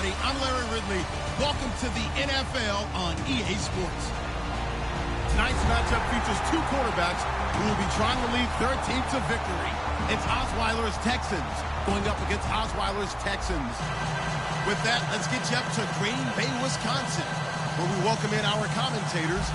everybody. I'm Larry Ridley. Welcome to the NFL on EA Sports. Tonight's matchup features two quarterbacks who will be trying to lead their team to victory. It's Osweiler's Texans going up against Osweiler's Texans. With that, let's get you up to Green Bay, Wisconsin, where we welcome in our commentators,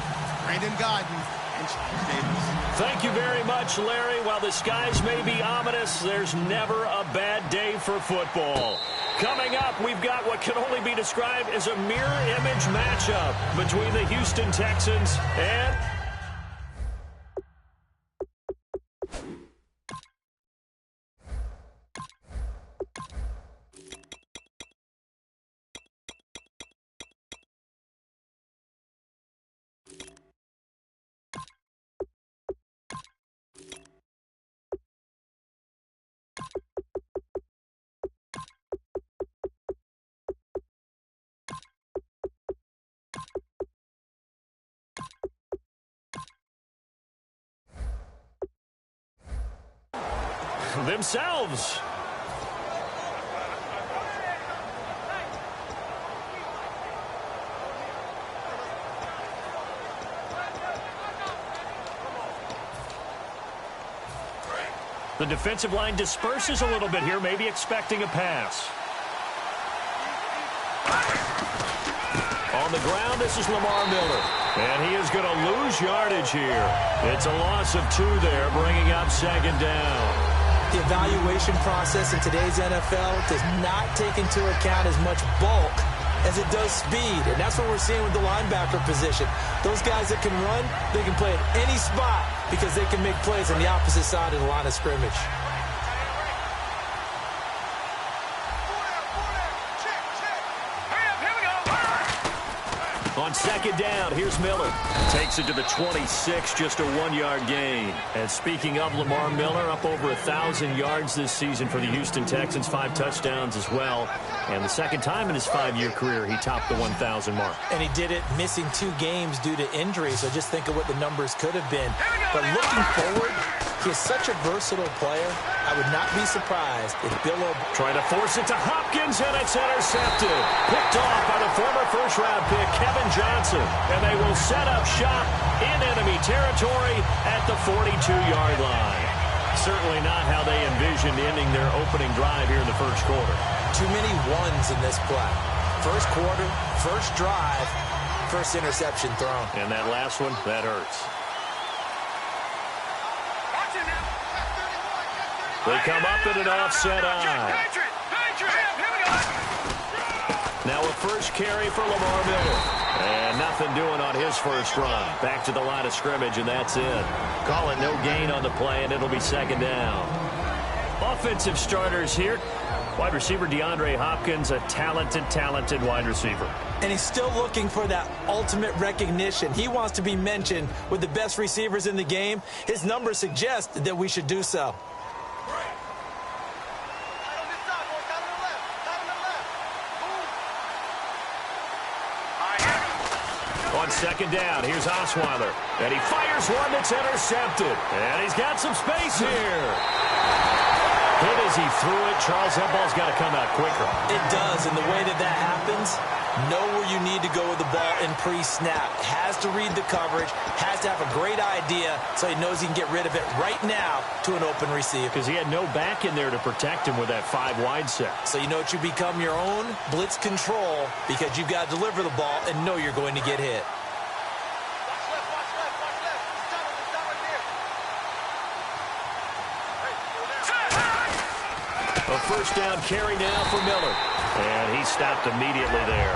Brandon Godden and Charles Davis. Thank you very much, Larry. While the skies may be ominous, there's never a bad day for football. Coming up, we've got what can only be described as a mirror image matchup between the Houston Texans and themselves. The defensive line disperses a little bit here, maybe expecting a pass. On the ground, this is Lamar Miller. And he is going to lose yardage here. It's a loss of 2 there, bringing up second down. The evaluation process in today's NFL does not take into account as much bulk as it does speed. And that's what we're seeing with the linebacker position. Those guys that can run, they can play at any spot because they can make plays on the opposite side of the line of scrimmage. On second down, here's Miller. Takes it to the 26, just a 1-yard gain. And speaking of Lamar Miller, up over 1,000 yards this season for the Houston Texans, 5 touchdowns as well. And the second time in his 5-year career, he topped the 1,000 mark. And he did it missing 2 games due to injury, so just think of what the numbers could have been. But looking forward, he is such a versatile player. I would not be surprised if Bill O'Brien trying to force it to Hopkins, and it's intercepted. Picked off by the former first-round pick, Kevin Johnson. And they will set up shop in enemy territory at the 42-yard line. Certainly not how they envisioned ending their opening drive here in the first quarter. Too many ones in this play. First quarter, first drive, first interception thrown. And that last one, that hurts. They come up in an offset eye. Now a first carry for Lamar Miller. And nothing doing on his first run. Back to the line of scrimmage, and that's it. Call it no gain on the play, and it'll be second down. Offensive starters here. Wide receiver DeAndre Hopkins, a talented wide receiver. And he's still looking for that ultimate recognition. He wants to be mentioned with the best receivers in the game. His numbers suggest that we should do so. On second down, here's Osweiler. And he fires one that's intercepted. And he's got some space here. Hit as he threw it. Charles, that ball's got to come out quicker. It does, and the way that happens, know where you need to go with the ball in pre-snap. Has to read the coverage, has to have a great idea so he knows he can get rid of it right now to an open receiver. Because he had no back in there to protect him with that 5-wide set. So you know what, you become your own blitz control because you've got to deliver the ball and know you're going to get hit. A first down carry now for Miller. And he stopped immediately there.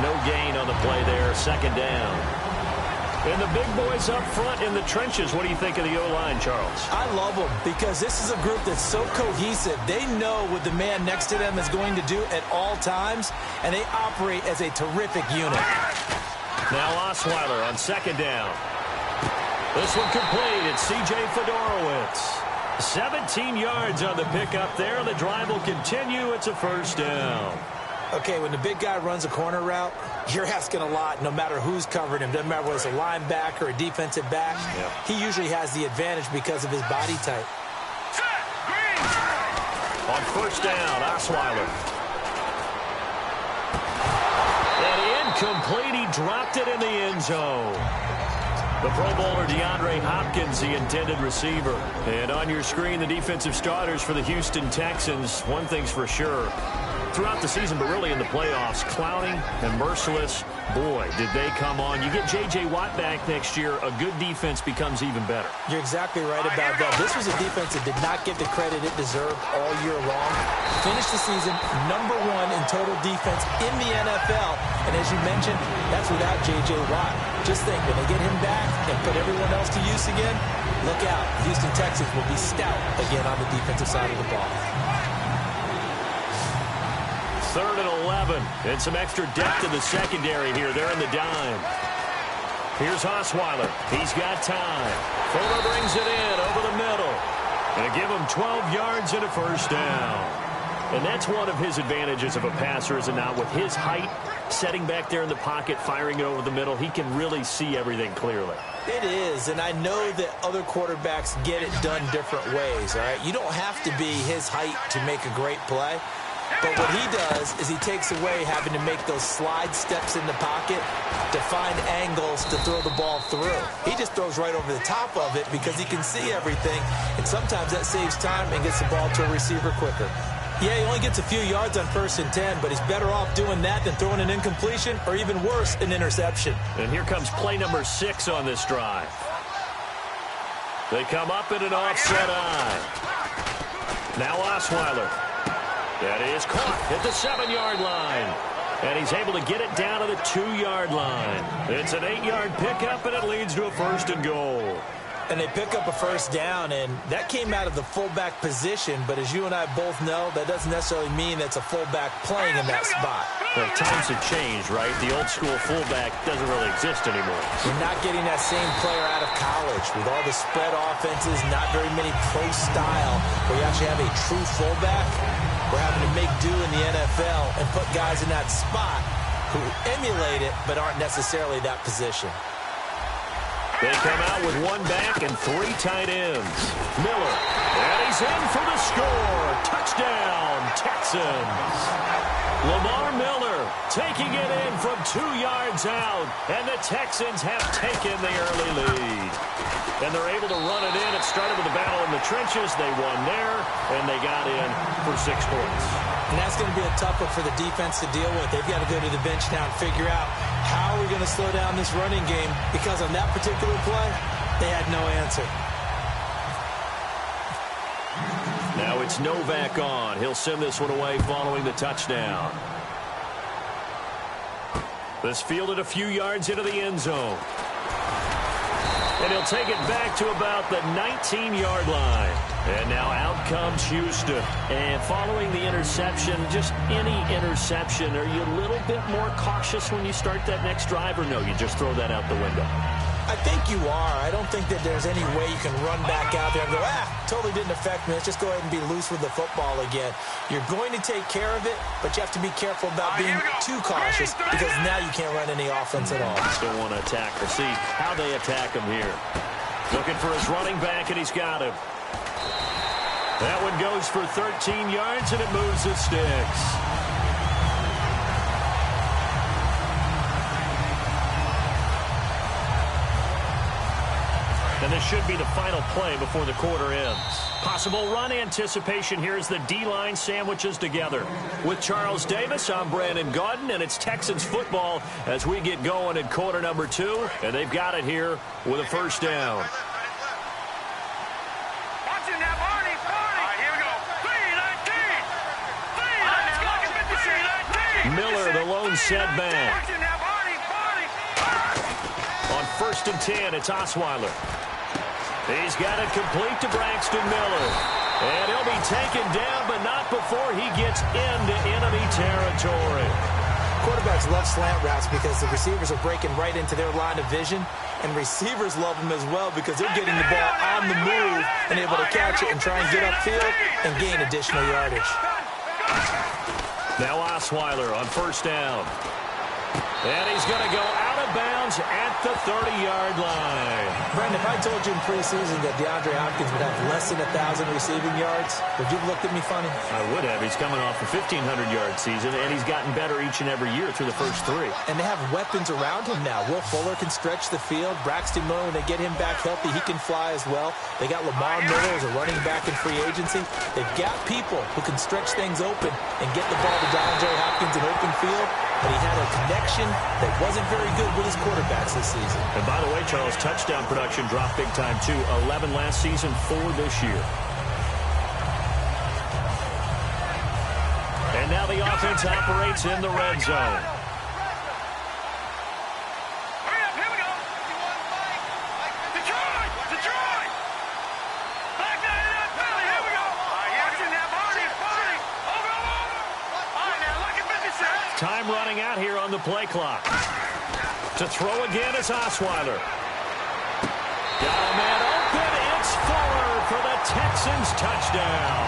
No gain on the play there. Second down. And the big boys up front in the trenches. What do you think of the O-line, Charles? I love them because this is a group that's so cohesive. They know what the man next to them is going to do at all times, and they operate as a terrific unit. Now Osweiler on second down. This one complete. It's C.J. Fedorowicz. 17 yards on the pickup there. The drive will continue. It's a first down. Okay, when the big guy runs a corner route, you're asking a lot no matter who's covering him. Doesn't matter whether it's a linebacker or a defensive back. Yep. He usually has the advantage because of his body type. On first down, Osweiler. Complete. He dropped it in the end zone. The Pro Bowler DeAndre Hopkins, the intended receiver. And on your screen, the defensive starters for the Houston Texans. One thing's for sure. Throughout the season, but really in the playoffs, Clowney and Merciless, boy, did they come on. You get J.J. Watt back next year, a good defense becomes even better. You're exactly right about that. This was a defense that did not get the credit it deserved all year long. Finished the season #1 in total defense in the NFL. And as you mentioned, that's without J.J. Watt. Just think, when they get him back and put everyone else to use again, look out. The Houston Texans will be stout again on the defensive side of the ball. 3rd and 11, and some extra depth in the secondary here. They're in the dime. Here's Osweiler. He's got time. Fuller brings it in over the middle. And give him 12 yards and a first down. And that's one of his advantages of a passer, is it not? With his height, setting back there in the pocket, firing it over the middle, he can really see everything clearly. It is, and I know that other quarterbacks get it done different ways, all right? You don't have to be his height to make a great play. But what he does is he takes away having to make those slide steps in the pocket to find angles to throw the ball through. He just throws right over the top of it because he can see everything, and sometimes that saves time and gets the ball to a receiver quicker. Yeah, he only gets a few yards on 1st and 10, but he's better off doing that than throwing an incompletion or even worse, an interception. And here comes play number 6 on this drive. They come up in an offset eye. Now Osweiler. That is caught at the 7-yard line. And he's able to get it down to the 2-yard line. It's an 8-yard pickup, and it leads to a 1st and goal. And they pick up a first down, and that came out of the fullback position. But as you and I both know, that doesn't necessarily mean that's a fullback playing in that spot. Well, times have changed, right? The old school fullback doesn't really exist anymore. You're not getting that same player out of college with all the spread offenses, not very many pro style, where you actually have a true fullback. We're having to make do in the NFL and put guys in that spot who emulate it but aren't necessarily that position. They come out with 1 back and 3 tight ends. Miller, and he's in for the score. Touchdown, Texans. Lamar Miller taking it in from 2 yards out, and the Texans have taken the early lead. And they're able to run it in. It started with a battle in the trenches. They won there, and they got in for 6 points. And that's going to be a tough one for the defense to deal with. They've got to go to the bench now and figure out how are we going to slow down this running game, because on that particular play, they had no answer. Now it's Novak on. He'll send this one away following the touchdown. This fielded a few yards into the end zone. And he'll take it back to about the 19-yard line. And now out comes Houston. And following the interception, just any interception, are you a little bit more cautious when you start that next drive, or no, you just throw that out the window? I think you are. I don't think that there's any way you can run back out there and go, totally didn't affect me. Let's just go ahead and be loose with the football again. You're going to take care of it, but you have to be careful about being too cautious, because now you can't run any offense at all. Still want to attack. We'll see how they attack him here. Looking for his running back, and he's got him. That one goes for 13 yards, and it moves the sticks. And this should be the final play before the quarter ends. Possible run anticipation here as the D-line sandwiches together. With Charles Davis, I'm Brandon Gaudin, and it's Texans football as we get going in quarter number 2. And they've got it here with a first down. Miller, the lone setback. On 1st and 10, it's Osweiler. He's got it complete to Braxton Miller. And he'll be taken down, but not before he gets into enemy territory. Quarterbacks love slant routes because the receivers are breaking right into their line of vision, and receivers love them as well because they're getting the ball on the move and able to catch it and try and get upfield and gain additional yardage. Now Osweiler on 1st down. And he's going to go out of bounds at the 30-yard line. Brandon, if I told you in preseason that DeAndre Hopkins would have less than 1,000 receiving yards, would you have looked at me funny? I would have. He's coming off a 1,500-yard season, and he's gotten better each and every year through the first 3. And they have weapons around him now. Will Fuller can stretch the field. Braxton Miller, when they get him back healthy, he can fly as well. They got Lamar Miller as a running back in free agency. They've got people who can stretch things open and get the ball to DeAndre Hopkins in open field. But he had a connection that wasn't very good with his quarterbacks this season. And by the way, Charles, touchdown production dropped big time too. 11 last season, 4 this year. And now the offense operates in the red zone. Hurry up, here we go. Detroit! Detroit! Back down to that penalty, here we go. Watching that party. Over. All right, now look at 56. Time running out here on the play clock. To throw again is Osweiler. Got a man open. It's Fuller for the Texans touchdown.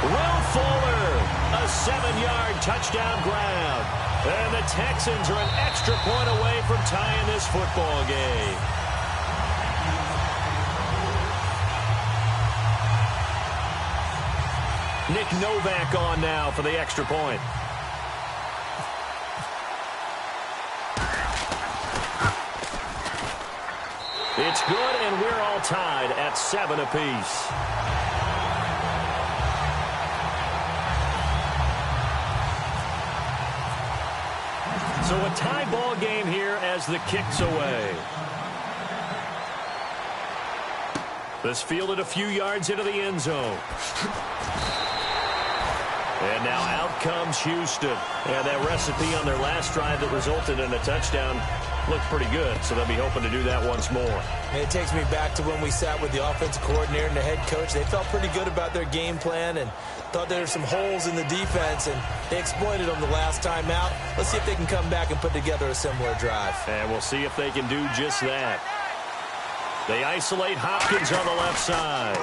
Will Fuller, a 7-yard touchdown grab. And the Texans are an extra point away from tying this football game. Nick Novak on now for the extra point. It's good, and we're all tied at 7 apiece. So a tie ball game here as the kick's away. This fielded a few yards into the end zone. And now out comes Houston. And that recipe on their last drive that resulted in a touchdown looked pretty good, so they'll be hoping to do that once more. And it takes me back to when we sat with the offensive coordinator and the head coach. They felt pretty good about their game plan and thought there were some holes in the defense, and they exploited them the last time out. Let's see if they can come back and put together a similar drive. And we'll see if they can do just that. They isolate Hopkins on the left side.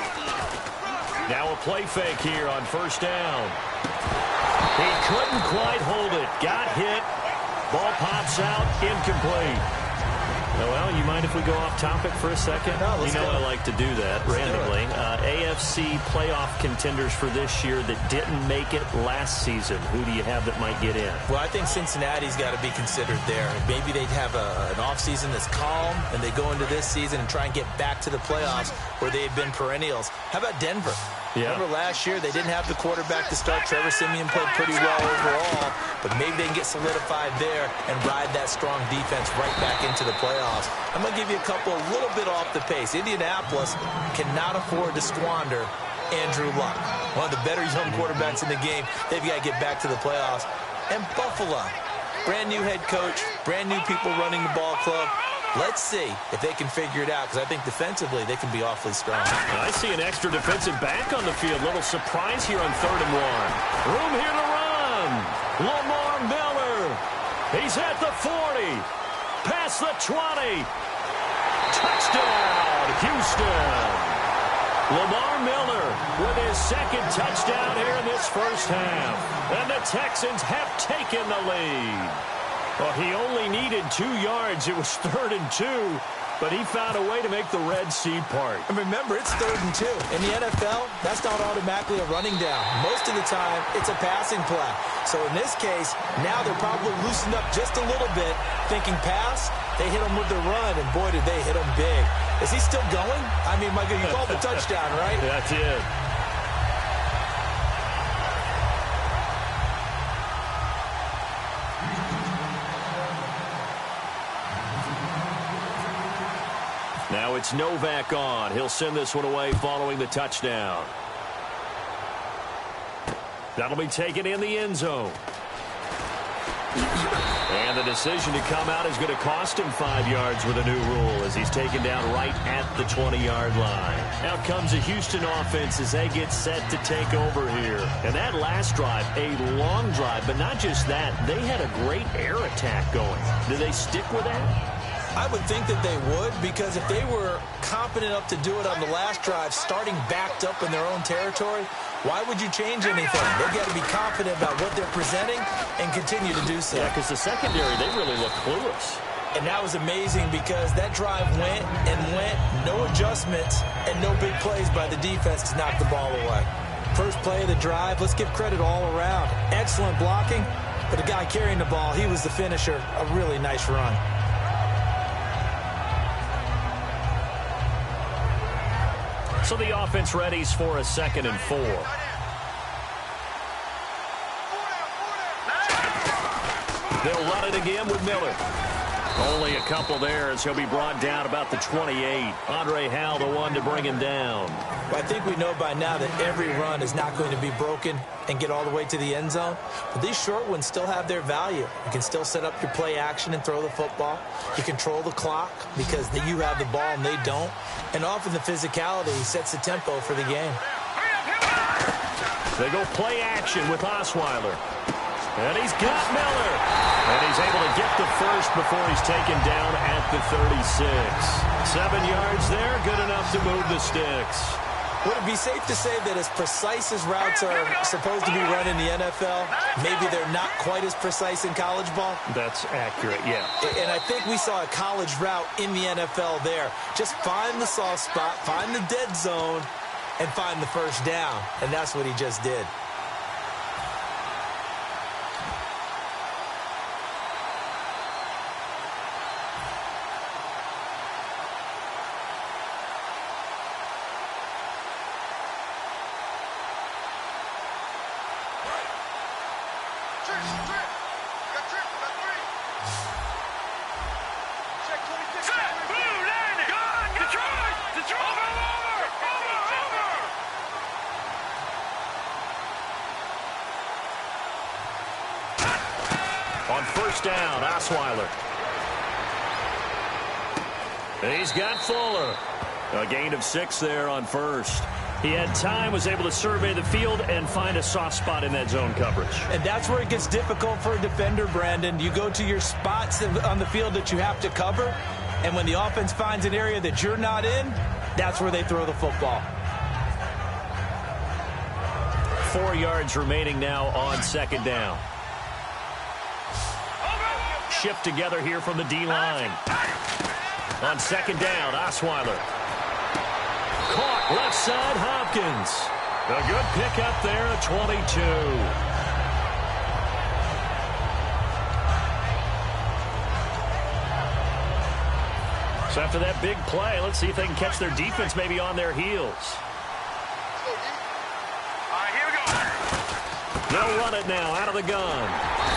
Now a play fake here on first down. He couldn't quite hold it. Got hit. Ball pops out, incomplete. Well, you mind if we go off topic for a second? No, let's go. I like to do that randomly. AFC playoff contenders for this year that didn't make it last season. Who do you have that might get in? Well, I think Cincinnati's got to be considered there. Maybe they'd have an offseason that's calm, and they go into this season and try and get back to the playoffs where they've been perennials. How about Denver? Yeah. Remember last year, they didn't have the quarterback to start. Trevor Siemian played pretty well overall, but maybe they can get solidified there and ride that strong defense right back into the playoffs. I'm going to give you a couple a little bit off the pace. Indianapolis cannot afford to squander Andrew Luck, one of the better young quarterbacks in the game. They've got to get back to the playoffs. And Buffalo, brand new head coach, brand new people running the ball club. Let's see if they can figure it out, because I think defensively they can be awfully strong. I see an extra defensive back on the field. Little surprise here on 3rd and 1. Room here to run. Lamar Miller. He's at the 40. Past the 20. Touchdown, Houston. Lamar Miller with his second touchdown here in this first half. And the Texans have taken the lead. Well, he only needed 2 yards. It was 3rd and 2, but he found a way to make the Red Sea part. And remember, it's 3rd and 2. In the NFL, that's not automatically a running down. Most of the time, it's a passing play. So in this case, now they're probably loosened up just a little bit, thinking pass. They hit him with the run, and boy, did they hit him big. Is he still going? I mean, Michael, you called the touchdown, right? That's it. Now it's Novak on. He'll send this one away following the touchdown. That'll be taken in the end zone. And the decision to come out is going to cost him 5 yards with a new rule as he's taken down right at the 20-yard line. Out comes the Houston offense as they get set to take over here. And that last drive, a long drive, but not just that. They had a great air attack going. Do they stick with that? I would think that they would, because if they were competent enough to do it on the last drive, starting backed up in their own territory, why would you change anything? They've got to be confident about what they're presenting and continue to do so. Yeah, because the secondary, they really look clueless. And that was amazing because that drive went and went, no adjustments, and no big plays by the defense to knock the ball away. First play of the drive, let's give credit all around. Excellent blocking, but the guy carrying the ball, he was the finisher. A really nice run. So the offense readies for a 2nd and 4. They'll run it again with Miller. Only a couple there as he'll be brought down about the 28. Andre Howell, the one to bring him down. Well, I think we know by now that every run is not going to be broken and get all the way to the end zone. But these short ones still have their value. You can still set up your play action and throw the football. You control the clock because you have the ball and they don't. And often the physicality sets the tempo for the game. They go play action with Osweiler. And he's got Miller. And he's able to get the first before he's taken down at the 36. 7 yards there, good enough to move the sticks. Would it be safe to say that as precise as routes are supposed to be run in the NFL, maybe they're not quite as precise in college ball? That's accurate, yeah. And I think we saw a college route in the NFL there. Just find the soft spot, find the dead zone, and find the first down. And that's what he just did. On first down, Osweiler. He's got Fuller. A gain of 6 there on first. He had time, was able to survey the field and find a soft spot in that zone coverage. And that's where it gets difficult for a defender, Brandon. You go to your spots on the field that you have to cover, and when the offense finds an area that you're not in, that's where they throw the football. 4 yards remaining now on 2nd down. Shift together here from the D-line. On 2nd down, Osweiler. Caught left side, Hopkins. A good pickup there at 22. So after that big play, let's see if they can catch their defense maybe on their heels. Here we go. They'll run it now out of the gun.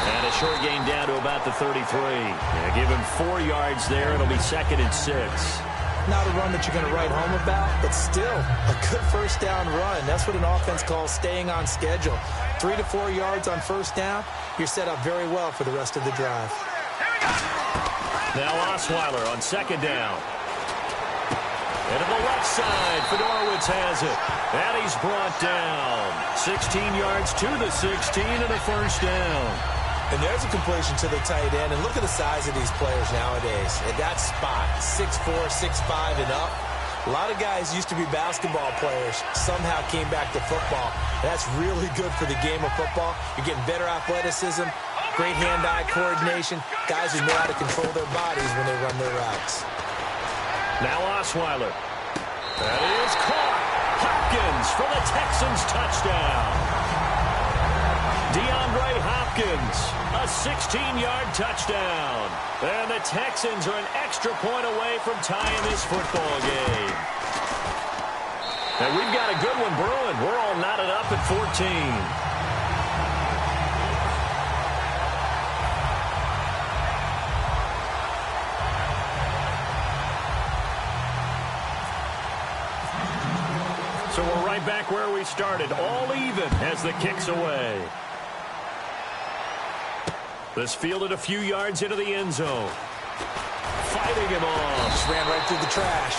And a short gain down to about the 33. Yeah, give him 4 yards there. It'll be 2nd and 6. Not a run that you're going to write home about, but still a good first down run. That's what an offense calls staying on schedule. 3 to 4 yards on first down, you're set up very well for the rest of the drive. Now Osweiler on 2nd down. And to the left side, Fedorowicz has it. And he's brought down. 16 yards to the 16 and a first down. And there's a completion to the tight end. And look at the size of these players nowadays. At that spot, 6'4", 6'5", and up. A lot of guys used to be basketball players, somehow came back to football. And that's really good for the game of football. You're getting better athleticism, great hand-eye coordination, guys who know how to control their bodies when they run their routes. Now Osweiler. That is caught. Hopkins for the Texans touchdown. DeAndre Hopkins, a 16-yard touchdown. And the Texans are an extra point away from tying this football game. And we've got a good one brewing. We're all knotted up at 14. So we're right back where we started, all even as the kick's away. This fielded a few yards into the end zone. Fighting him off. Just ran right through the trash.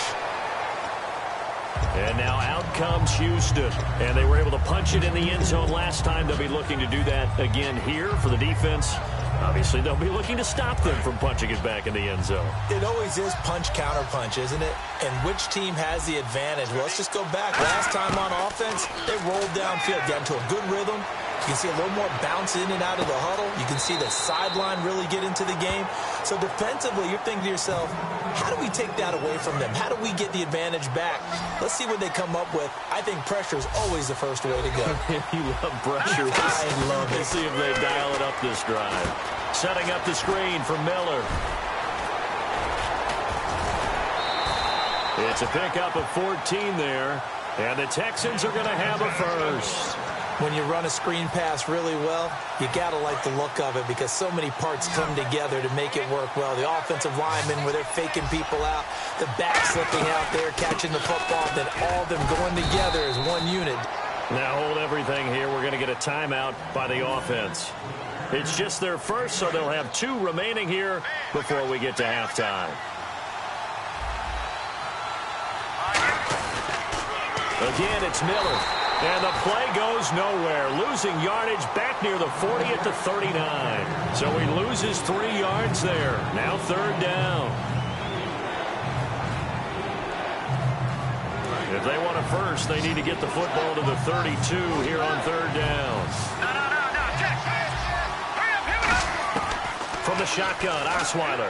And now out comes Houston. And they were able to punch it in the end zone last time. They'll be looking to do that again here for the defense. Obviously, they'll be looking to stop them from punching it back in the end zone. It always is punch-counter-punch, isn't it? And which team has the advantage? Well, let's just go back. Last time on offense, they rolled downfield, got into a good rhythm. You can see a little more bounce in and out of the huddle. You can see the sideline really get into the game. So defensively, you're thinking to yourself, how do we take that away from them? How do we get the advantage back? Let's see what they come up with. I think pressure is always the first way to go. You love pressure. I love it. Let's see if they dial it up this drive. Setting up the screen for Miller. It's a pickup of 14 there, and the Texans are going to have a first. When you run a screen pass really well, you got to like the look of it because so many parts come together to make it work well. The offensive linemen, where they're faking people out, the back slipping out there, catching the football, then all of them going together as one unit. Now hold everything here. We're going to get a timeout by the offense. It's just their first, so they'll have 2 remaining here before we get to halftime. Again, it's Miller. And the play goes nowhere. Losing yardage back near the 40 at the 39. So he loses 3 yards there. Now 3rd down. If they want a first, they need to get the football to the 32 here on 3rd down. No, check. Hurry up, here we go. From the shotgun, Osweiler.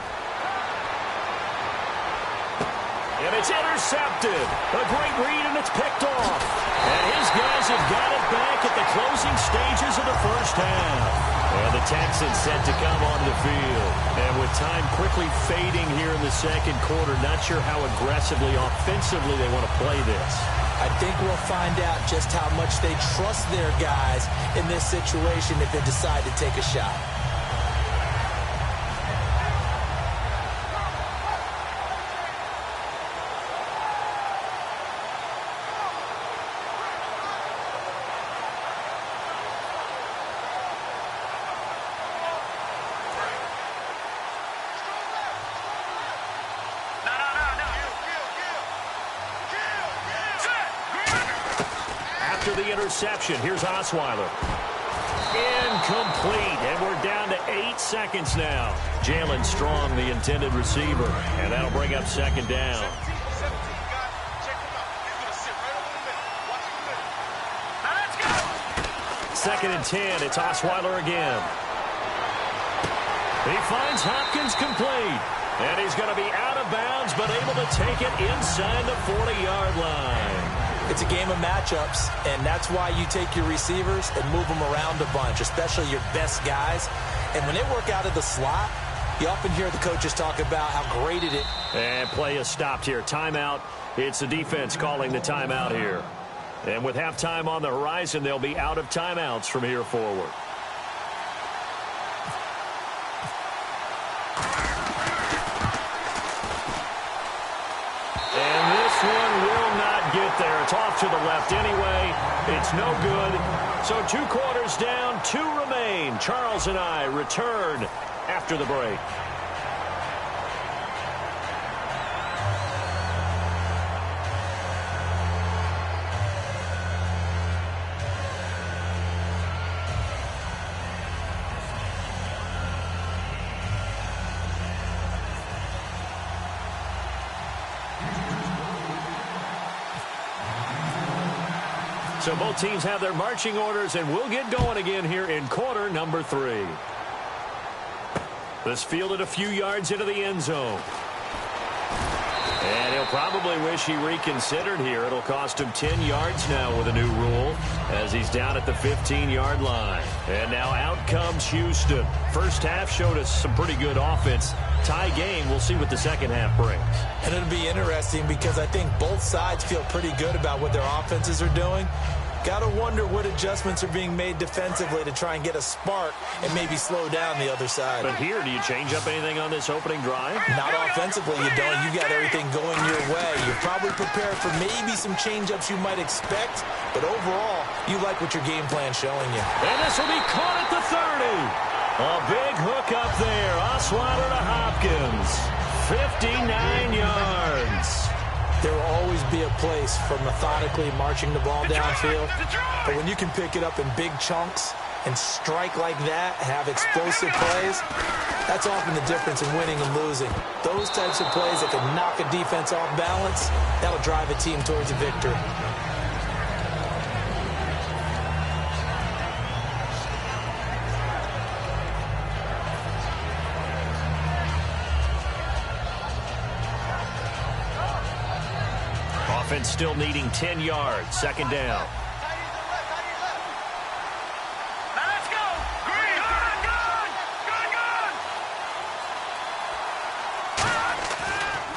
And it's intercepted. A great read, and it's picked off. And his guys have got it back at the closing stages of the first half. And the Texans set to come onto the field. And with time quickly fading here in the second quarter, not sure how aggressively, offensively they want to play this. I think we'll find out just how much they trust their guys in this situation if they decide to take a shot. After the interception, here's Osweiler. Incomplete, and we're down to 8 seconds now. Jalen Strong, the intended receiver, and that'll bring up 2nd down. Second and 10, it's Osweiler again. He finds Hopkins complete, and he's going to be out of bounds, but able to take it inside the 40-yard line. It's a game of matchups, and that's why you take your receivers and move them around a bunch, especially your best guys. And when they work out of the slot, you often hear the coaches talk about how great it is. And play is stopped here. Timeout. It's the defense calling the timeout here. And with halftime on the horizon, they'll be out of timeouts from here forward. And this one will not get there. It's off to the left anyway. It's no good. So 2 quarters down, 2 remain. Charles and I return after the break. So both teams have their marching orders, and we'll get going again here in quarter number 3. This fielded a few yards into the end zone. And he'll probably wish he reconsidered here. It'll cost him 10 yards now with a new rule as he's down at the 15-yard line. And now out comes Houston. First half showed us some pretty good offense. Tie game. We'll see what the second half brings. And it'll be interesting because I think both sides feel pretty good about what their offenses are doing. Got to wonder what adjustments are being made defensively to try and get a spark and maybe slow down the other side. But here, do you change up anything on this opening drive? Not offensively, you don't. You got everything going your way. You're probably prepared for maybe some change-ups you might expect, but overall, you like what your game plan's showing you. And this will be caught at the 30. A big hook up there. Osweiler to Hopkins. 59 yards. There will always be a place for methodically marching the ball downfield. But when you can pick it up in big chunks, and strike like that, have explosive plays, that's often the difference in winning and losing. Those types of plays that can knock a defense off balance, that'll drive a team towards a victory. Offense still needing 10 yards. Second down.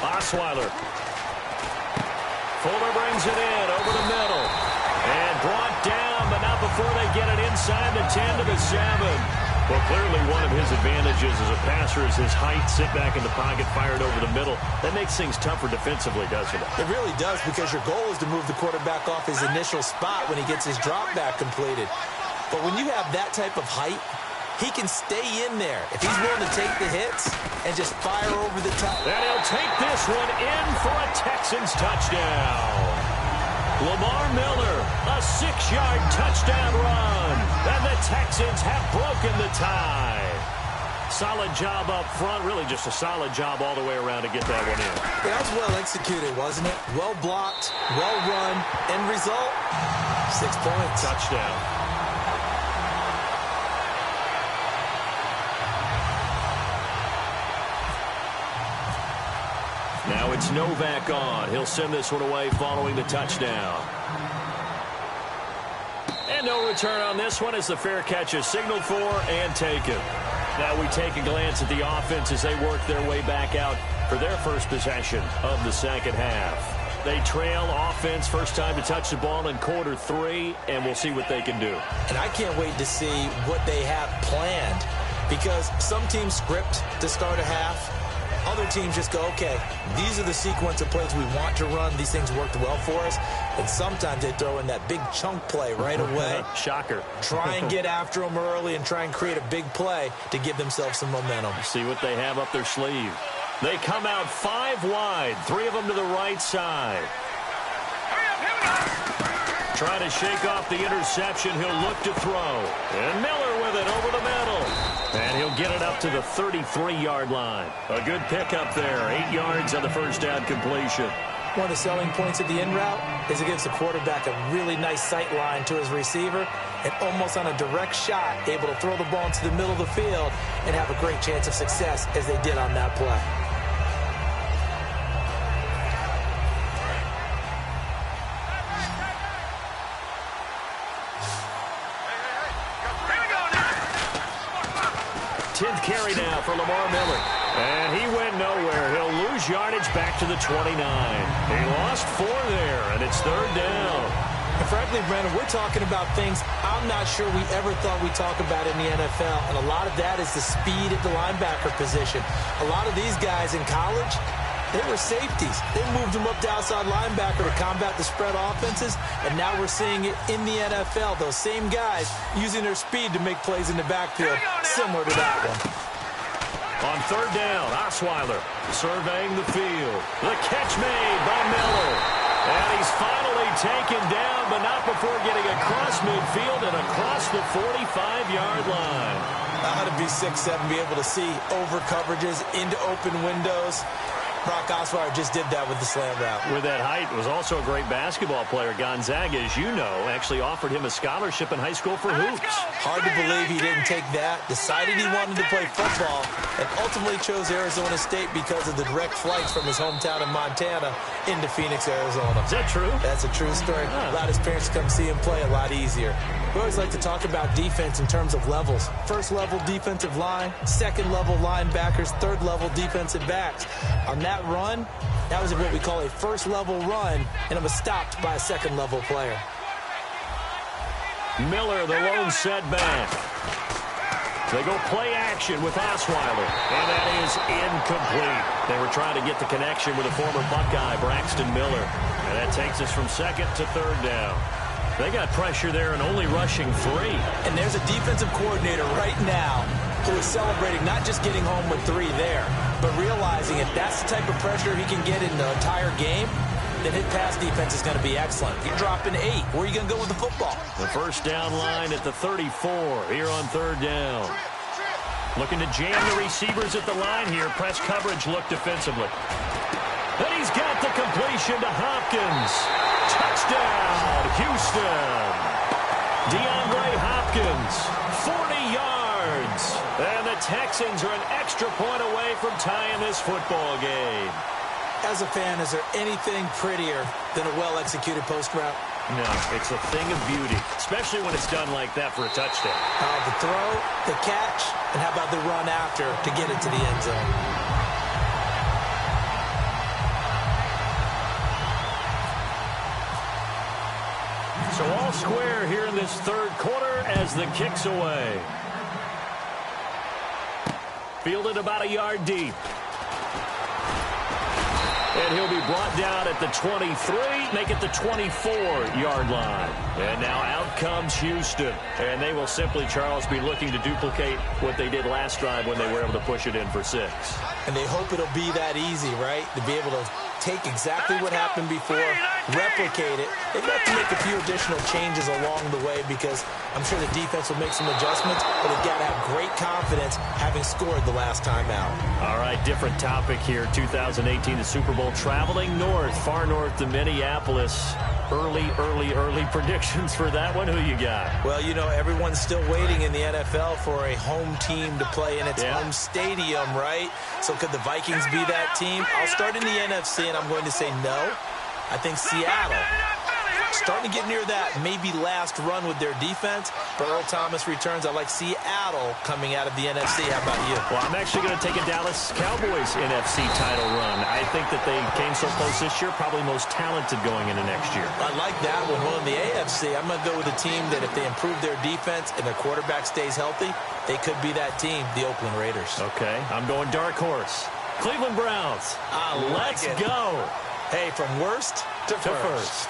Osweiler. Fuller brings it in over the middle. And brought down, but not before they get it inside the 10 to the 7. Well, clearly one of his advantages as a passer is his height. Sit back in the pocket, fired over the middle. That makes things tougher defensively, doesn't it? It really does, because your goal is to move the quarterback off his initial spot when he gets his drop back completed. But when you have that type of height, he can stay in there if he's willing to take the hits and just fire over the top. And he'll take this one in for a Texans touchdown. Lamar Miller, a 6-yard touchdown run. And the Texans have broken the tie. Solid job up front. Really just a solid job all the way around to get that one in. Yeah, that was well executed, wasn't it? Well blocked, well run. End result, 6 points. Touchdown. Now it's Novak on. He'll send this one away following the touchdown. And no return on this one as the fair catch is signaled for and taken. Now we take a glance at the offense as they work their way back out for their first possession of the second half. They trail offense, first time to touch the ball in quarter 3, and we'll see what they can do. And I can't wait to see what they have planned, because some teams script to start a half. Other teams just go, okay, these are the sequence of plays we want to run. These things worked well for us. And sometimes they throw in that big chunk play right away. Shocker. Try and get after them early and try and create a big play to give themselves some momentum. See what they have up their sleeve. They come out 5 wide, 3 of them to the right side. Try to shake off the interception. He'll look to throw. And Miller with it over the middle. And he'll get it up to the 33-yard line. A good pickup there. 8 yards on the first down completion. One of the selling points of the in route is it gives the quarterback a really nice sight line to his receiver, and almost on a direct shot, able to throw the ball into the middle of the field and have a great chance of success as they did on that play. Carry now for Lamar Miller. And he went nowhere. He'll lose yardage back to the 29. He lost 4 there, and it's third down. And frankly, Brandon, we're talking about things I'm not sure we ever thought we'd talk about in the NFL. And a lot of that is the speed at the linebacker position. A lot of these guys in college, they were safeties. They moved them up to outside linebacker to combat the spread offenses, and now we're seeing it in the NFL. Those same guys using their speed to make plays in the backfield, similar to that one. On third down, Osweiler surveying the field. The catch made by Miller. And he's finally taken down, but not before getting across midfield and across the 45-yard line. How to be 6'7", be able to see over coverages into open windows. Brock Osweiler just did that with the slam route. With that height, was also a great basketball player. Gonzaga, as you know, actually offered him a scholarship in high school for hoops. Hard to believe he didn't take that, decided he wanted to play football, and ultimately chose Arizona State because of the direct flights from his hometown in Montana into Phoenix, Arizona. Is that true? That's a true story. Allowed his parents to come see him play a lot easier. We always like to talk about defense in terms of levels. First level defensive line, second level linebackers, third level defensive backs. On that run, that was what we call a first level run, and it was stopped by a second level player. Miller, the lone setback. They go play action with Osweiler, and that is incomplete. They were trying to get the connection with a former Buckeye, Braxton Miller, and that takes us from second to third down. They got pressure there and only rushing 3. And there's a defensive coordinator right now who is celebrating not just getting home with 3 there, but realizing if that's the type of pressure he can get in the entire game, then hit pass defense is going to be excellent. You're dropping 8. Where are you going to go with the football? The first down line at the 34 here on third down. Looking to jam the receivers at the line here. Press coverage look defensively. And he's got the completion to Hopkins. Touchdown, Houston. DeAndre Hopkins, 40 yards. And the Texans are an extra point away from tying this football game. As a fan, is there anything prettier than a well-executed post route? No, it's a thing of beauty, especially when it's done like that for a touchdown. The throw, the catch, and how about the run after to get it to the end zone? So all square here in this third quarter as the kick's away. Fielded about a yard deep. And he'll be brought down at the 23, make it the 24-yard line. And now out comes Houston. And they will simply, Charles, be looking to duplicate what they did last drive when they were able to push it in for 6. And they hope it'll be that easy, right? To be able to take exactly what happened before, replicate it. They've got to make a few additional changes along the way because I'm sure the defense will make some adjustments, but they've got to have great confidence having scored the last time out. All right, different topic here. 2018, the Super Bowl, traveling north, far north to Minneapolis. Early predictions for that one. Who you got? Well, you know, everyone's still waiting in the NFL for a home team to play in its home stadium, right? So could the Vikings be that team? I'll start in the NFC, and I'm going to say no. I think Seattle, starting to get near that maybe last run with their defense. But Earl Thomas returns. I like Seattle coming out of the NFC. How about you? Well, I'm actually going to take a Dallas Cowboys NFC title run. I think that they came so close this year, probably most talented going into next year. I like that one. Well, in the AFC, I'm going to go with a team that if they improve their defense and their quarterback stays healthy, they could be that team, the Oakland Raiders. Okay, I'm going dark horse. Cleveland Browns. Let's go. Hey, from worst to first.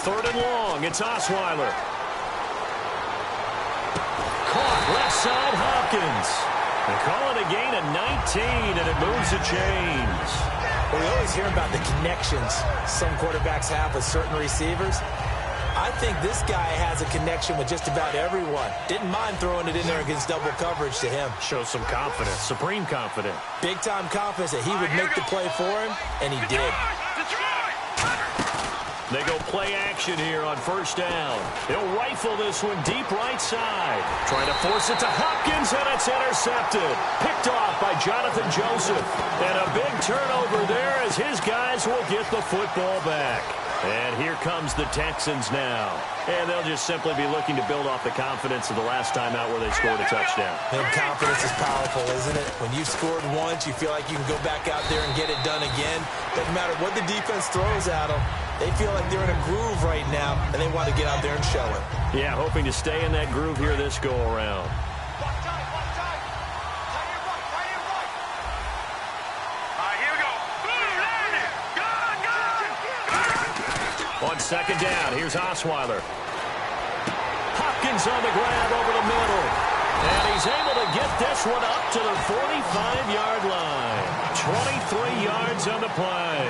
Third and long, it's Osweiler. Caught left side, Hopkins. They call it a gain of 19, and it moves the chains. Well, we always hear about the connections some quarterbacks have with certain receivers. I think this guy has a connection with just about everyone. Didn't mind throwing it in there against double coverage to him. Shows some confidence, supreme confidence. Big-time confidence that he would make the play for him, and he did. They go play action here on first down. He'll rifle this one deep right side. Trying to force it to Hopkins, and it's intercepted. Picked off by Jonathan Joseph. And a big turnover there as his guys will get the football back. And here comes the Texans now. And they'll just simply be looking to build off the confidence of the last time out where they scored a touchdown. And confidence is powerful, isn't it? When you've scored once, you feel like you can go back out there and get it done again. Doesn't matter what the defense throws at them. They feel like they're in a groove right now, and they want to get out there and show it. Yeah, hoping to stay in that groove here this go-around. On second down, here's Osweiler. Hopkins on the grab over the middle. And he's able to get this one up to the 45-yard line. 23 yards on the play.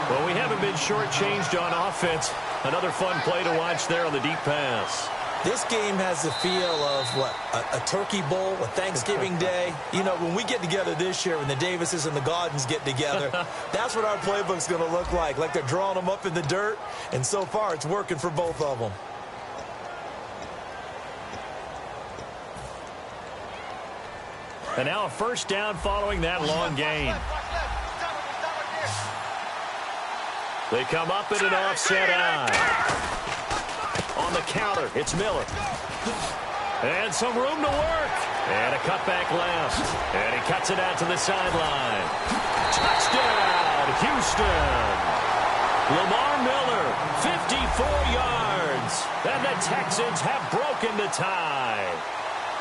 Well, we haven't been shortchanged on offense. Another fun play to watch there on the deep pass. This game has the feel of, what, a turkey bowl, a Thanksgiving day. You know, when we get together this year, when the Davises and the Gaudens get together, that's what our playbook's going to look like they're drawing them up in the dirt, and so far it's working for both of them. And now a first down following that long gain. They come up in an offset eye. On the counter, it's Miller. And some room to work. And a cutback left. And he cuts it out to the sideline. Touchdown, Houston. Lamar Miller, 54 yards. And the Texans have broken the tie.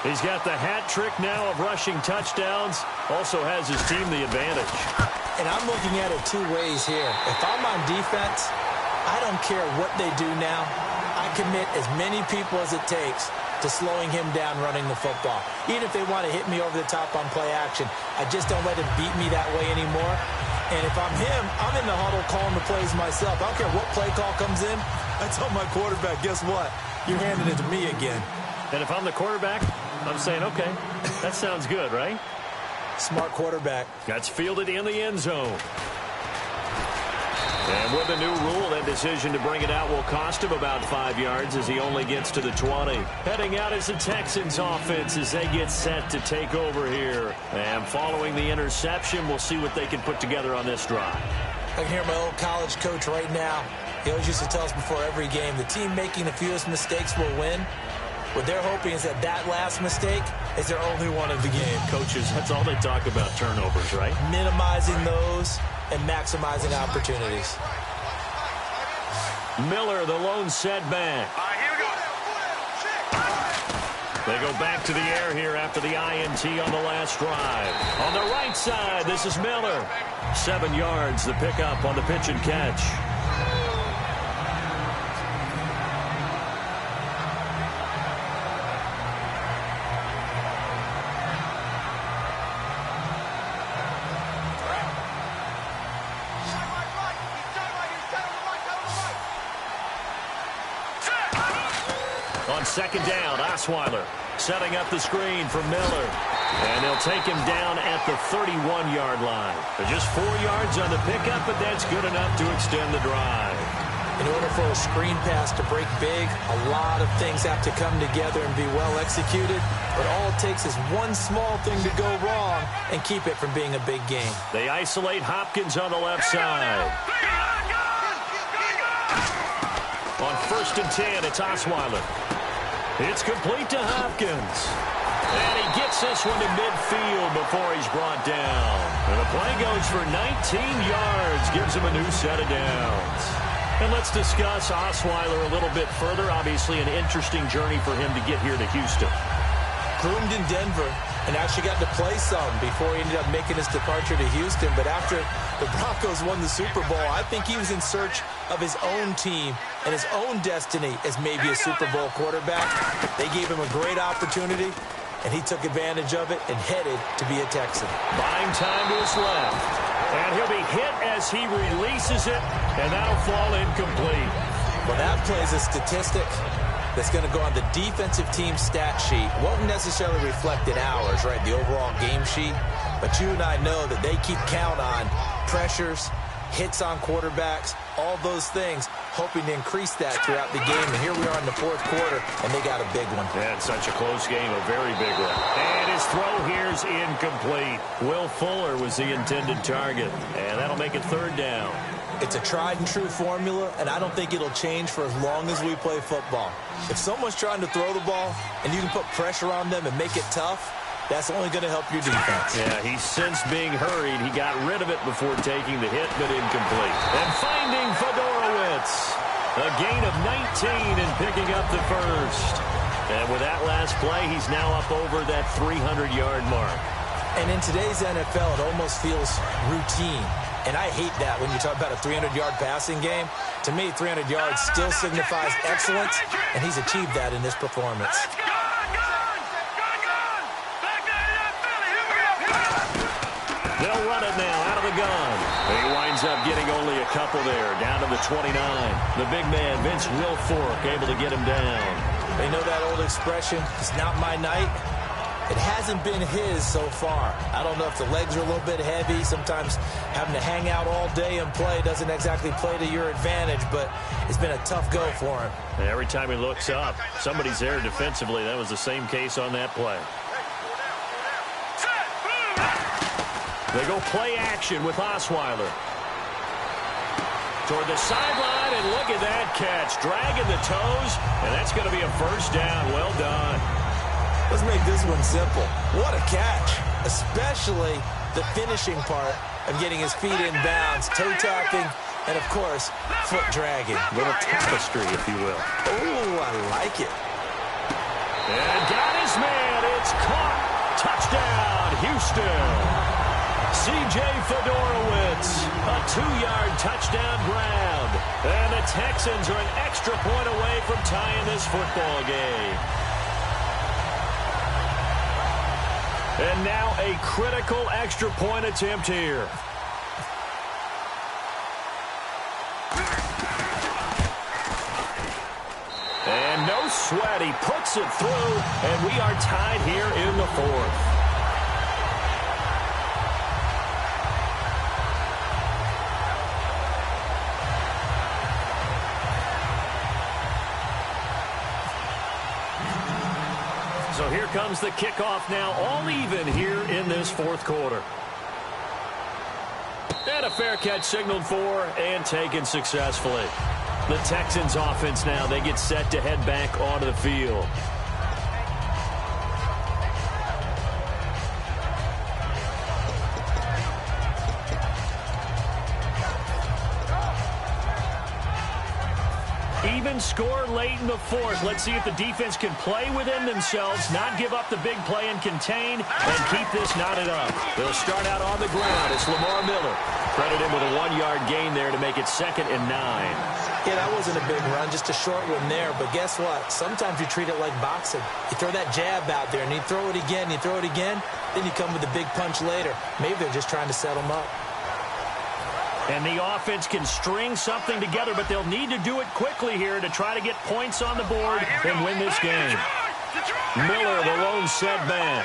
He's got the hat trick now of rushing touchdowns. Also has his team the advantage. And I'm looking at it two ways here. If I'm on defense, I don't care what they do now. I commit as many people as it takes to slowing him down running the football. Even if they want to hit me over the top on play action, I just don't let him beat me that way anymore. And if I'm him, I'm in the huddle calling the plays myself. I don't care what play call comes in. I tell my quarterback, guess what? You're handing it to me again. And if I'm the quarterback, I'm saying, okay, that sounds good, right? Smart quarterback. That's fielded in the end zone. And with the new rule, that decision to bring it out will cost him about 5 yards as he only gets to the 20. Heading out is the Texans offense as they get set to take over here. And following the interception, we'll see what they can put together on this drive. I can hear my old college coach right now. He always used to tell us before every game, the team making the fewest mistakes will win. What they're hoping is that last mistake is their only one of the game. Coaches, that's all they talk about, turnovers, right? Minimizing those and maximizing opportunities. Miller, the lone setback. Here we go. They go back to the air here after the INT on the last drive. On the right side, this is Miller. 7 yards, the pickup on the pitch and catch. On second down, Osweiler setting up the screen for Miller. And they'll take him down at the 31-yard line. Just 4 yards on the pickup, but that's good enough to extend the drive. In order for a screen pass to break big, a lot of things have to come together and be well executed. But all it takes is one small thing to go wrong and keep it from being a big game. They isolate Hopkins on the left side. On 1st and 10, it's Osweiler. It's complete to Hopkins. And he gets this one to midfield before he's brought down. And the play goes for 19 yards, gives him a new set of downs. And let's discuss Osweiler a little bit further. Obviously an interesting journey for him to get here to Houston. Groomed in Denver and actually got to play some before he ended up making his departure to Houston. But after the Broncos won the Super Bowl, I think he was in search of his own team and his own destiny as maybe a Super Bowl quarterback. They gave him a great opportunity, and he took advantage of it and headed to be a Texan. Buying time to his left. And he'll be hit as he releases it, and that'll fall incomplete. Well, that plays a statistic that's going to go on the defensive team stat sheet. Won't necessarily reflect in ours, right, the overall game sheet. But you and I know that they keep count on pressures, hits on quarterbacks, all those things, hoping to increase that throughout the game. And here we are in the 4th quarter, and they got a big one. Yeah, it's such a close game, a very big one. And his throw here's incomplete. Will Fuller was the intended target, and that'll make it 3rd down. It's a tried-and-true formula, and I don't think it'll change for as long as we play football. If someone's trying to throw the ball and you can put pressure on them and make it tough, that's only going to help your defense. Yeah, he's since being hurried. He got rid of it before taking the hit, but incomplete. And finding Fedorowicz. A gain of 19 and picking up the first. And with that last play, he's now up over that 300-yard mark. And in today's NFL, it almost feels routine. And I hate that when you talk about a 300-yard passing game. To me, 300 yards still signifies excellence, and he's achieved that in this performance. They'll run it now out of the gun. He winds up getting only a couple there, down to the 29. The big man, Vince Wilfork, able to get him down. They know that old expression, it's not my night. It hasn't been his so far. I don't know if the legs are a little bit heavy. Sometimes having to hang out all day and play doesn't exactly play to your advantage, but it's been a tough go for him. And every time he looks up, somebody's there defensively. That was the same case on that play. They go play action with Osweiler. Toward the sideline, and look at that catch. Dragging the toes, and that's going to be a 1st down. Well done. Let's make this one simple. What a catch, especially the finishing part of getting his feet in bounds, toe tapping, and, of course, foot dragging. Little tapestry, if you will. Oh, I like it. And got his man. It's caught. Touchdown, Houston. C.J. Fedorowicz, a 2-yard touchdown grab. And the Texans are an extra point away from tying this football game. And now a critical extra point attempt here. And no sweat, he puts it through, and we are tied here in the fourth. So here comes the kickoff now, all even here in this fourth quarter. And a fair catch signaled for and taken successfully. The Texans offense now, they get set to head back onto the field. Even score late in the fourth. Let's see if the defense can play within themselves, not give up the big play and contain, and keep this knotted up. They'll start out on the ground. It's Lamar Miller. Credit him with a 1-yard gain there to make it 2nd and 9. Yeah, that wasn't a big run, just a short one there. But guess what? Sometimes you treat it like boxing. You throw that jab out there, and you throw it again, you throw it again, then you come with a big punch later. Maybe they're just trying to set them up. And the offense can string something together, but they'll need to do it quickly here to try to get points on the board and win this game. Miller, the lone setback.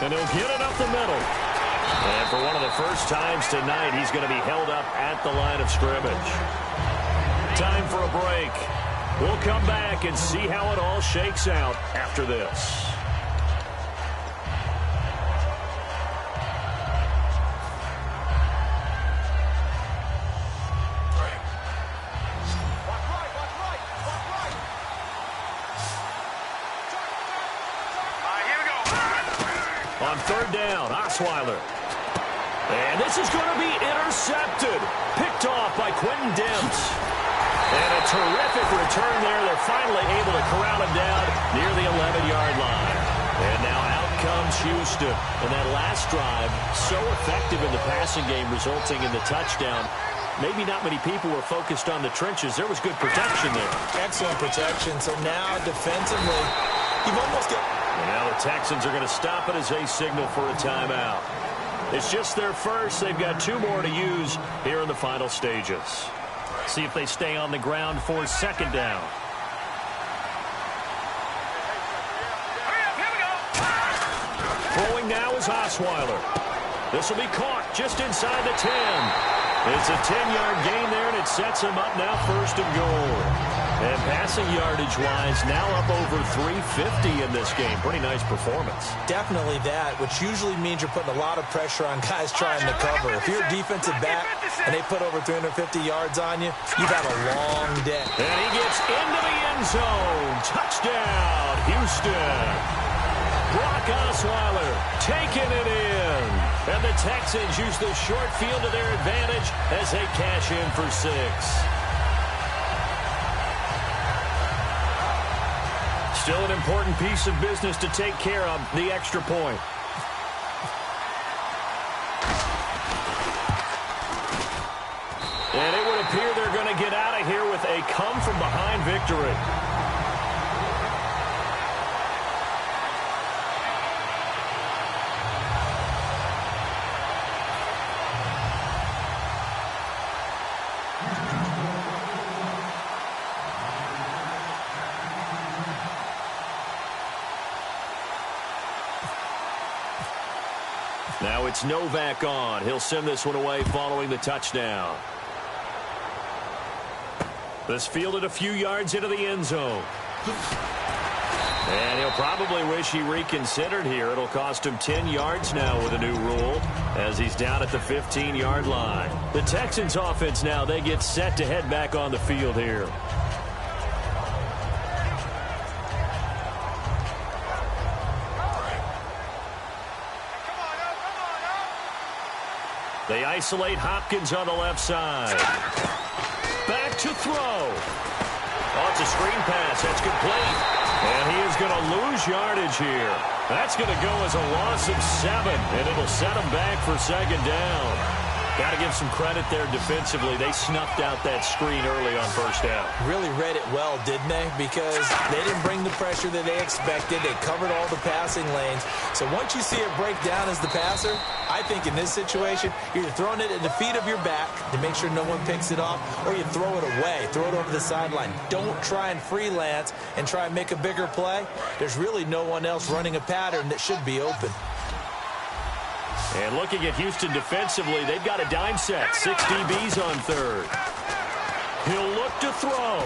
And he'll get it up the middle. And for one of the first times tonight, he's going to be held up at the line of scrimmage. Time for a break. We'll come back and see how it all shakes out after this. On third down, Osweiler. And this is going to be intercepted. Picked off by Quentin Demps. And a terrific return there. They're finally able to corral him down near the 11-yard line. And now out comes Houston. And that last drive, so effective in the passing game, resulting in the touchdown. Maybe not many people were focused on the trenches. There was good protection there. Excellent protection. So now defensively, you've almost got... And now the Texans are going to stop it as they signal for a timeout. It's just their first. They've got 2 more to use here in the final stages. See if they stay on the ground for 2nd down. Throwing now is Osweiler. This will be caught just inside the 10. It's a 10-yard gain there, and it sets him up now 1st and goal. And passing yardage-wise, now up over 350 in this game. Pretty nice performance. Definitely that, which usually means you're putting a lot of pressure on guys trying to cover. If you're a defensive back and they put over 350 yards on you, you've had a long day. And he gets into the end zone. Touchdown, Houston. Brock Osweiler taking it in. And the Texans use the short field to their advantage as they cash in for 6. Still an important piece of business to take care of, the extra point. And it would appear they're going to get out of here with a come-from-behind victory. Now it's Novak on. He'll send this one away following the touchdown. This fielded a few yards into the end zone. And he'll probably wish he reconsidered here. It'll cost him 10 yards now with a new rule as he's down at the 15-yard line. The Texans offense now, they get set to head back on the field here. They isolate Hopkins on the left side. Back to throw. Oh, it's a screen pass. That's complete. And he is going to lose yardage here. That's going to go as a loss of 7, and it'll set him back for 2nd down. Got to give some credit there defensively. They snuffed out that screen early on first down. Really read it well, didn't they? Because they didn't bring the pressure that they expected. They covered all the passing lanes. So once you see it break down as the passer, I think in this situation, you're either throwing it at the feet of your back to make sure no one picks it off, or you throw it away, throw it over the sideline. Don't try and freelance and try and make a bigger play. There's really no one else running a pattern that should be open. And looking at Houston defensively, they've got a dime set. 6 DBs on third. He'll look to throw.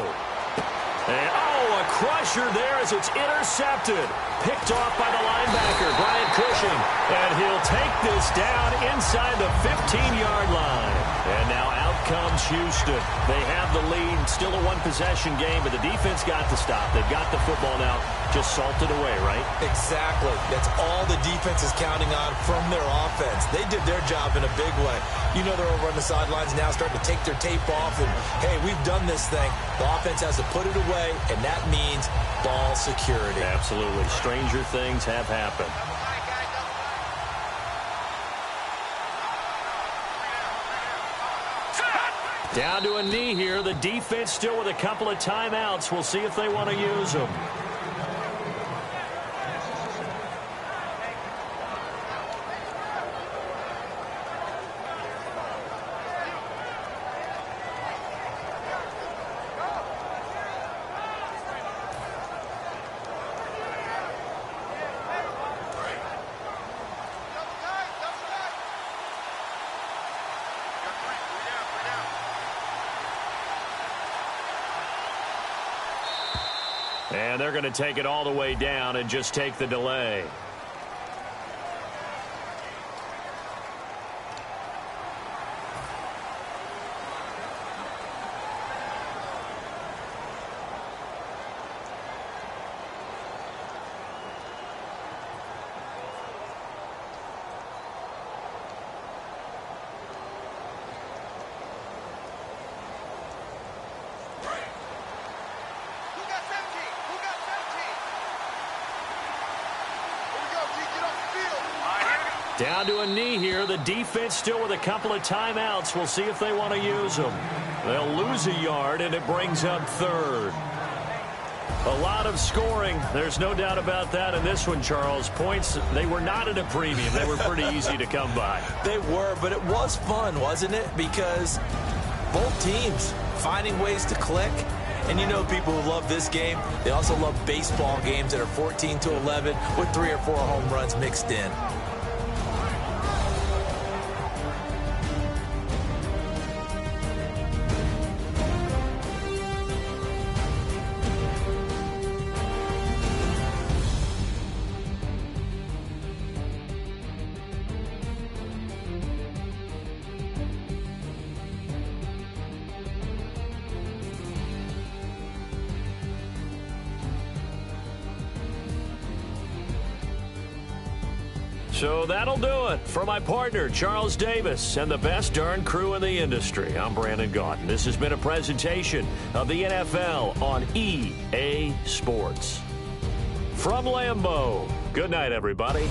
And, a crusher there as it's intercepted. Picked off by the linebacker, Brian Cushing. And he'll take this down inside the 15-yard line. And now out comes Houston. They have the lead. Still a one-possession game, but the defense got to stop. They've got the football now. Just salted away, right? Exactly. That's all the defense is counting on from their offense. They did their job in a big way. You know they're over on the sidelines now starting to take their tape off and, hey, we've done this thing. The offense has to put it away, and that means ball security. Absolutely. Stranger things have happened. Down to a knee here. The defense still with a couple of timeouts. We'll see if they want to use them. And they're going to take it all the way down and just take the delay. Down to a knee here. The defense still with a couple of timeouts. We'll see if they want to use them. They'll lose a yard, and it brings up third. A lot of scoring. There's no doubt about that in this one, Charles. Points, they were not at a premium. They were pretty easy to come by. They were, but it was fun, wasn't it? Because both teams finding ways to click. And you know people who love this game, they also love baseball games that are 14-11 with 3 or 4 home runs mixed in. So that'll do it. For my partner, Charles Davis, and the best darn crew in the industry, I'm Brandon Gaudin. This has been a presentation of the NFL on EA Sports. From Lambeau, good night, everybody.